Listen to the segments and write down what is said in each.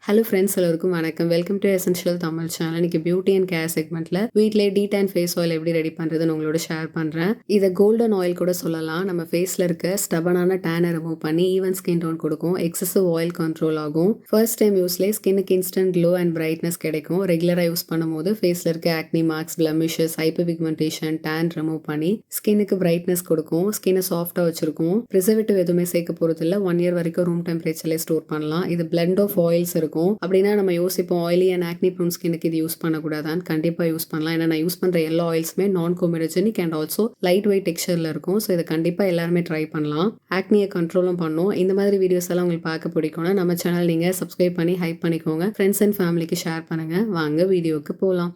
Hello friends, எல்லோருக்கும் வணக்கம். Welcome to essential Tamil channel. இன்னைக்கு பியூட்டி அண்ட் கேர் செக்மெண்ட்டில் வீட்டிலே டீடான் ஃபேஸ் ஆயில் எப்படி ரெடி பண்ணுறதுன்னு உங்களோட ஷேர் பண்ணுறேன். இதை கோல்டன் ஆயில் கூட சொல்லலாம். நம்ம ஃபேஸில் இருக்க ஸ்டபனான டேனை ரிமூவ் பண்ணி ஈவன் ஸ்கின் டோன் கொடுக்கும். எக்ஸசிவ் ஆயில் கண்ட்ரோல் ஆகும். ஃபர்ஸ்ட் டைம் யூஸ்லேயே ஸ்கின்னுக்கு இன்ஸ்டன்ட் க்ளோ அண்ட் பிரைட்னஸ் கிடைக்கும். ரெகுலராக யூஸ் பண்ணும்போது ஃபேஸில் இருக்க acne marks, blemishes, hyper pigmentation, tan remove பண்ணி ஸ்கின்னுக்கு பிரைட்னஸ் கொடுக்கும். ஸ்கின்னை சாஃப்டாக வச்சிருக்கும். ப்ரிசர்வேட்டிவ் எதுவுமே சேர்க்க போகிறதில்ல. 1 year வரைக்கும் ரூம் டெம்பரேச்சர்லேயே ஸ்டோர் பண்ணலாம். இது பிளெண்ட் ஆஃப் ஆயில்ஸ் இருக்கும். அப்படின்னா நம்ம யோசிப்போம், ஆயிலி அண்ட் ஆக்னி ப்ரோன் ஸ்கின்னுக்கு இது யூஸ் பண்ணக்கூடாதான்னு. கண்டிப்பாக யூஸ் பண்ணலாம். ஏன்னா நான் யூஸ் பண்ணுற எல்லா ஆயில்ஸுமே நான் கோமெடோஜெனிக் அண்ட் ஆல்சோ லைட் வெயிட் டெக்ஸ்சரில் இருக்கும். ஸோ இதை கண்டிப்பாக எல்லாருமே ட்ரை பண்ணலாம். ஆக்னியை கண்ட்ரோலும் பண்ணும். இந்த மாதிரி வீடியோஸ் எல்லாம் உங்களுக்கு பார்க்க பிடிக்கும்னா நம்ம சேனல் நீங்கள் சப்ஸ்கிரைப் பண்ணி ஹைப் பண்ணிக்கோங்க. ஃப்ரெண்ட்ஸ் அண்ட் ஃபேமிலிக்கு ஷேர் பண்ணுங்கள். வாங்க வீடியோவுக்கு போகலாம்.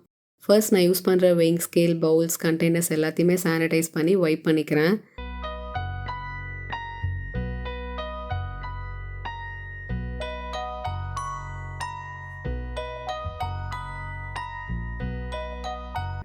ஃபர்ஸ்ட் நான் யூஸ் பண்ணுற வெயிங் ஸ்கேல், பவுல்ஸ், கண்டெய்னர்ஸ் எல்லாத்தையுமே சானிடைஸ் பண்ணி வைப் பண்ணிக்கிறேன்.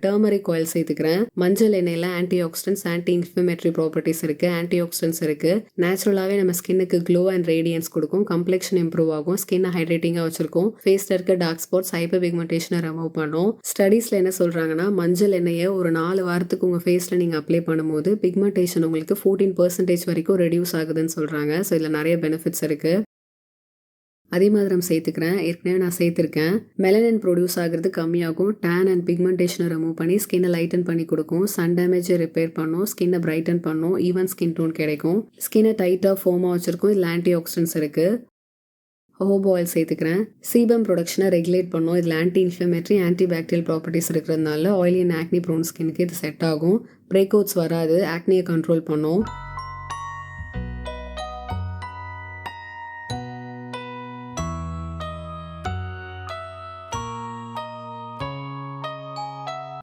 டர்மரிக் ஆயில் சேர்த்துக்கிறேன். மஞ்சள் எண்ணெயில் anti oxidants, anti inflammatory properties இருக்குது, ஆன்டி ஆக்சிடென்ட்ஸ் இருக்குது. நேச்சுரலாகவே நம்ம ஸ்கின்னுக்கு க்ளோ அண்ட் ரேடியன்ஸ் கொடுக்கும். கம்ப்ளெக்ஷன் இம்ப்ரூவ் ஆகும். ஸ்கின்னை ஹைட்ரேட்டிங்காக வச்சிருக்கும். ஃபேஸில் இருக்க டார்க் ஸ்பாட்ஸ், ஹைப்பர் பிக்மெண்டேஷனை ரிமூவ் பண்ணும். ஸ்டடீஸில் என்ன சொல்கிறாங்கன்னா, மஞ்சள் எண்ணெயை ஒரு 4 வாரத்துக்கு உங்கள் ஃபேஸில் நீங்கள் அப்ளை பண்ணும்போது பிக்மெண்டேஷன் உங்களுக்கு 14% வரைக்கும் ரெடியூஸ் ஆகுதுன்னு சொல்கிறாங்க. ஸோ இதில் நிறைய பெனிஃபிட்ஸ் இருக்குது. அதிமதுரம் சேர்த்துக்கிறேன். ஏற்கனவே நான் சேர்த்துருக்கேன். மெலனின் ப்ரொடியூஸ் ஆகிறது கம்மியாகும். டேன் அண்ட் பிக்மெண்டேஷனை ரிமூவ் பண்ணி ஸ்கின்னை லைட்டன் பண்ணி கொடுக்கும். சன் டேமேஜை ரிப்பேர் பண்ணும். ஸ்கின்னை பிரைட்டன் பண்ணும். ஈவன் ஸ்கின் டோன் கிடைக்கும். ஸ்கின்னை டைட்டாக ஃபோமாக வச்சிருக்கும். இதில் ஆன்டி ஆக்சிடென்ட்ஸ் இருக்குது. ஹோபோ ஆயில் சேர்த்துக்கிறேன். சீபம் ப்ரொடக்ஷனை ரெகுலேட் பண்ணும். இதில் anti inflammatory, anti bacterial properties இருக்கிறதுனால ஆயிலி அண்ட் ஆக்னி ப்ரோன் ஸ்கின்னுக்கு இது செட் ஆகும். பிரேக் அவுட்ஸ் வராது. ஆக்னியை கண்ட்ரோல் பண்ணும்.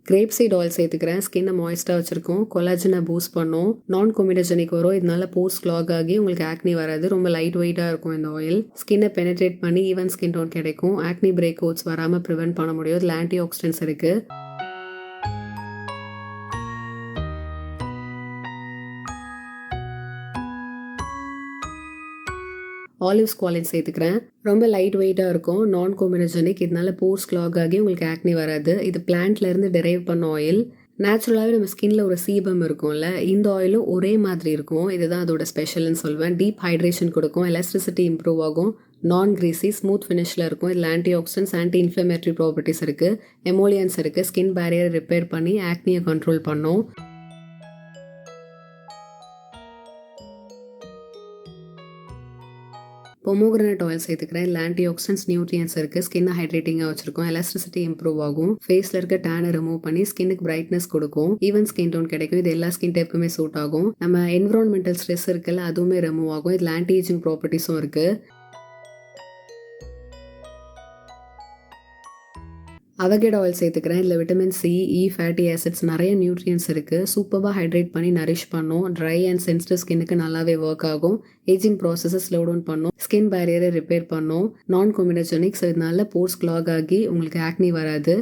கிரேப் சீட் ஆயில் சேர்த்துக்கிறேன். ஸ்கின்னை மாய்ஸ்டாக வச்சிருக்கோம். கொலாஜனை பூஸ்ட் பண்ணும். நான் கோமெடோஜெனிக் வரும். இதனால போர்ஸ் கிளாக் ஆகி உங்களுக்கு ஆக்னி வராது. ரொம்ப லைட் வெயிட்டாக இருக்கும் இந்த ஆயில். ஸ்கின்னை பெனட்ரேட் பண்ணி ஈவன் ஸ்கின் டோன் கிடைக்கும். ஆக்னி பிரேக் அவுட்ஸ் வராமல் ப்ரிவென்ட் பண்ண முடியும். இதில் ஆன்டி ஆக்சிடென்ட்ஸ் இருக்குது. ஆலிவ் ஸ்குவாலின் சேர்த்துக்கிறேன். ரொம்ப லைட் வெயிட்டாக இருக்கும். நான் கோமெடோஜெனிக். இதனால போர்ஸ் கிளாக் ஆகி உங்களுக்கு ஆக்னி வராது. இது பிளான்ட்லேருந்து டெரைவ் பண்ண ஆயில். நேச்சுரலாகவே நம்ம ஸ்கின்ல ஒரு சீபம் இருக்கும்ல, இந்த ஆயிலும் ஒரே மாதிரி இருக்கும். இதுதான் அதோட ஸ்பெஷல்னு சொல்வேன். டீப் ஹைட்ரேஷன் கொடுக்கும். எலாஸ்டிசிட்டி இம்ப்ரூவ் ஆகும். நான் கிரீசி, ஸ்மூத் ஃபினிஷில் இருக்கும். இதில் anti oxidants, anti inflammatory properties இருக்குது. எமோலியன்ஸ் இருக்குது. ஸ்கின் பேரியரை ரிப்பேர் பண்ணி ஆக்னியை கண்ட்ரோல் பண்ணும். பொமோகிரனட் ஆயில் சேர்த்துக்கிறேன். இல்லை ஆன்டி ஆக்சிடென்ட்ஸ், நியூட்ரியன்ஸ் இருக்குது. ஸ்கின்னை ஹைட்ரேட்டிங்காக வச்சிருக்கும். எலாஸ்டிசிட்டி இம்ப்ரூவ் ஆகும். ஃபேஸில் இருக்க டேனை ரிமூவ் பண்ணி ஸ்கின்னுக்கு பிரைட்னஸ் கொடுக்கும். ஈவன் ஸ்கின் டோன் கிடைக்கும். இது எல்லா ஸ்கின் டைப்புக்குமே சூட் ஆகும். நம்ம என்விரான்மெண்டல் ஸ்ட்ரெஸ் இருக்குல்ல, அதுவுமே ரிமூவ் ஆகும். இதில் ஆன்டி ஏஜிங் ப்ராப்பர்ட்டிஸும் இருக்குது. அவகேடோ ஆயில் சேர்த்துக்கிறேன். இதில் விட்டமின் சி, இ, ஃபேட்டி ஆசிட்ஸ், நிறைய நியூட்ரியன்ஸ் இருக்குது. சூப்பராக ஹைட்ரேட் பண்ணி நரிஷ் பண்ணும். ட்ரை அண்ட் சென்சிட்டிவ் ஸ்கின்னுக்கு நல்லாவே ஒர்க் ஆகும். ஏஜிங் ப்ராசஸை ஸ்லோ டவுன் பண்ணும். ஸ்கின் பேரியரை ரிப்பேர் பண்ணும். நான் கோமெடோஜெனிக். ஸோ இதனால போர்ஸ் கிளாக் ஆகி உங்களுக்கு ஆக்னி வராது.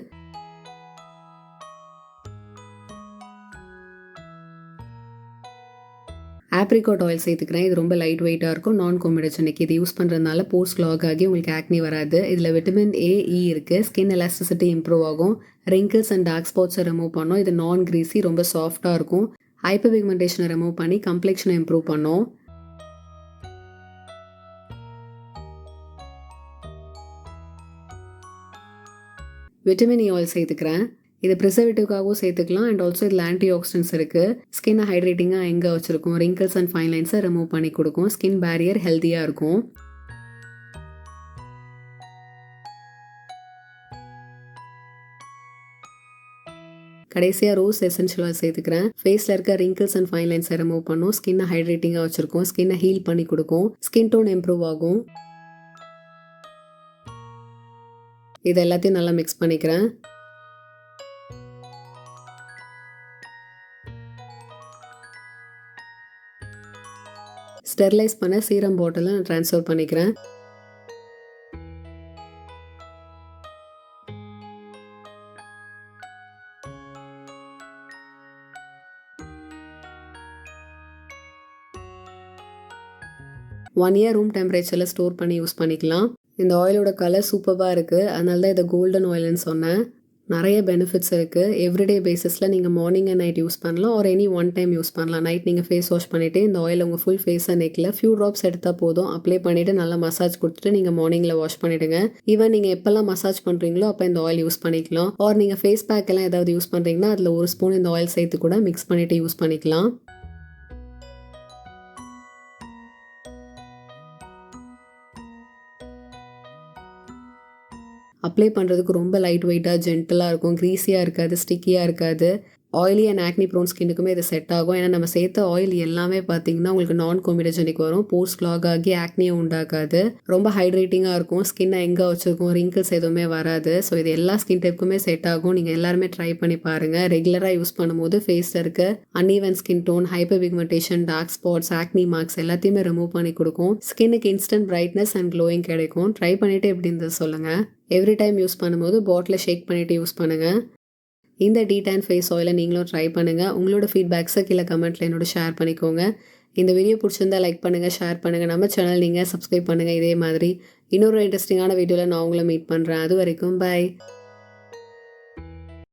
ஆப்ரிகாட் ஆயில் சேர்த்துக்கிறேன். இது ரொம்ப லைட் வெயிட்டாக இருக்கும். நான் கோமெடோஜெனிக். இது யூஸ் பண்ணுறதுனால போர்ஸ் கிளாக் ஆகி உங்களுக்கு ஆக்னி வராது. இதில் விட்டமின் ஏ, இ இருக்குது. ஸ்கின் எலாஸ்டிசிட்டி இம்ப்ரூவ் ஆகும். ரிங்கிள்ஸ் அண்ட் டார்க் ஸ்பாட்ஸை ரிமூவ் பண்ணும். இது நான் கிரீசி, ரொம்ப சாஃப்டாக இருக்கும். ஹைப்பர் பிக்மெண்டேஷனை ரிமூவ் பண்ணி கம்ப்ளெக்ஷனை இம்ப்ரூவ் பண்ணும். விட்டமின் இ ஆயில் சேர்த்துக்கிறேன். இது ப்ரிசர்வேட்டிவ்காகவும் சேர்த்துக்கலாம். அண்ட் ஆல்சோ இதில் ஆன்டி ஆக்சிடென்ட்ஸ் இருக்குது. ஸ்கின்னை ஹைட்ரேட்டிங்காக எங்கே வச்சிருக்கும். ரிங்கிள்ஸ் அண்ட் ஃபைன் லைன்ஸை ரிமூவ் பண்ணி கொடுக்கும். ஸ்கின் பேரியர் ஹெல்த்தியாக இருக்கும். கடைசியாக ரோஸ் எசென்ஷியல் ஆயில் சேர்த்துக்கிறேன். ஃபேஸில் இருக்க ரிங்கிள்ஸ் அண்ட் ஃபைன் லைன்ஸை ரிமூவ் பண்ணும். ஸ்கின்னை ஹைட்ரேட்டிங்காக வச்சிருக்கும். ஸ்கின்னை ஹீல் பண்ணி கொடுக்கும். ஸ்கின் டோன் இம்ப்ரூவ் ஆகும். இது எல்லாத்தையும் நல்லா மிக்ஸ் பண்ணிக்கிறேன். ஸ்டெர்லைஸ் பண்ண சீரம் பாட்டிலை நான் ட்ரான்ஸ்ஃபர் பண்ணிக்கிறேன். ஒன் இயர் ரூம் டெம்பரேச்சரில் ஸ்டோர் பண்ணி யூஸ் பண்ணிக்கலாம். இந்த ஆயிலோட கலர் சூப்பராக இருக்குது, அதனால தான் இதை கோல்டன் ஆயில்னு சொன்னேன். நிறைய பெனிஃபிட்ஸ் இருக்குது. எவ்ரிடே பேசிஸில் நீங்கள் மார்னிங் அண்ட் நைட் யூஸ் பண்ணலாம், ஒரு எனி ஒன் டைம் யூஸ் பண்ணலாம். நைட் நீங்கள் ஃபேஸ் வாஷ் பண்ணிவிட்டு இந்த ஆயில் உங்கள் ஃபுல் ஃபேஸ் அண்ட் நெக்கில் ஃபியூ ட்ராப்ஸ் எடுத்தால் போதும். அப்ளை பண்ணிவிட்டு நல்லா மசாஜ் கொடுத்துட்டு நீங்கள் மார்னிங்கில் வாஷ் பண்ணிவிடுங்க. ஈவன் நீங்கள் எப்போல்லாம் மசாஜ் பண்ணுறீங்களோ அப்போ இந்த ஆயில் யூஸ் பண்ணிக்கலாம். ஆர் நீங்கள் ஃபேஸ் பேக் எல்லாம் ஏதாவது யூஸ் பண்ணுறீங்கன்னா அதில் ஒரு ஸ்பூன் இந்த ஆயில் சேர்த்து கூட மிக்ஸ் பண்ணிவிட்டு யூஸ் பண்ணிக்கலாம். அப்ளை பண்ணுறதுக்கு ரொம்ப லைட் வெயிட்டாக ஜென்டலாக இருக்கும், க்ரீஸியாக இருக்காது, ஸ்டிக்கியாக இருக்காது. ஆயிலி அண்ட் ஆக்னி ப்ரோன் ஸ்கின்னுக்குமே இது செட் ஆகும். ஏன்னா நம்ம சேர்த்த ஆயில் எல்லாமே பார்த்தீங்கன்னா உங்களுக்கு நான் கோமிடஜெனிக் வரும். போர்ஸ் கிளாக் ஆகி ஆக்னியை உண்டாக்காது. ரொம்ப ஹைட்ரேட்டிங்காக இருக்கும். ஸ்கின்னை எங்கே வச்சுருக்கும், ரிங்கிள்ஸ் எதுவுமே வராது. ஸோ இது எல்லா ஸ்கின் டைப்புக்குமே செட் ஆகும். நீங்கள் எல்லாருமே ட்ரை பண்ணி பாருங்கள். ரெகுலராக யூஸ் பண்ணும்போது ஃபேஸில் இருக்க uneven skin tone, hyper pigmentation, dark spots, acne marks எல்லாத்தையுமே ரிமூவ் பண்ணி கொடுக்கும். ஸ்கின்னுக்கு இன்ஸ்டன்ட் பிரைட்னஸ் அண்ட் க்ளோயிங் கிடைக்கும். ட்ரை பண்ணிவிட்டு எப்படி இருந்தது சொல்லுங்கள். எவ்ரி டைம் யூஸ் பண்ணும்போது பாட்டிலை ஷேக் பண்ணிவிட்டு யூஸ் பண்ணுங்கள். இந்த டீடான் ஃபேஸ் ஆயிலை நீங்களும் ட்ரை பண்ணுங்கள். உங்களோட ஃபீட்பேக்ஸை கீழே கமெண்ட்டில் என்னோட ஷேர் பண்ணிக்கோங்க. இந்த வீடியோ பிடிச்சிருந்தா லைக் பண்ணுங்கள், ஷேர் பண்ணுங்கள். நம்ம சேனல் நீங்கள் சப்ஸ்கிரைப் பண்ணுங்கள். இதே மாதிரி இன்னொரு இன்ட்ரெஸ்டிங்கான வீடியோவில் நான் உங்களை மீட் பண்ணுறேன். அது வரைக்கும் பை.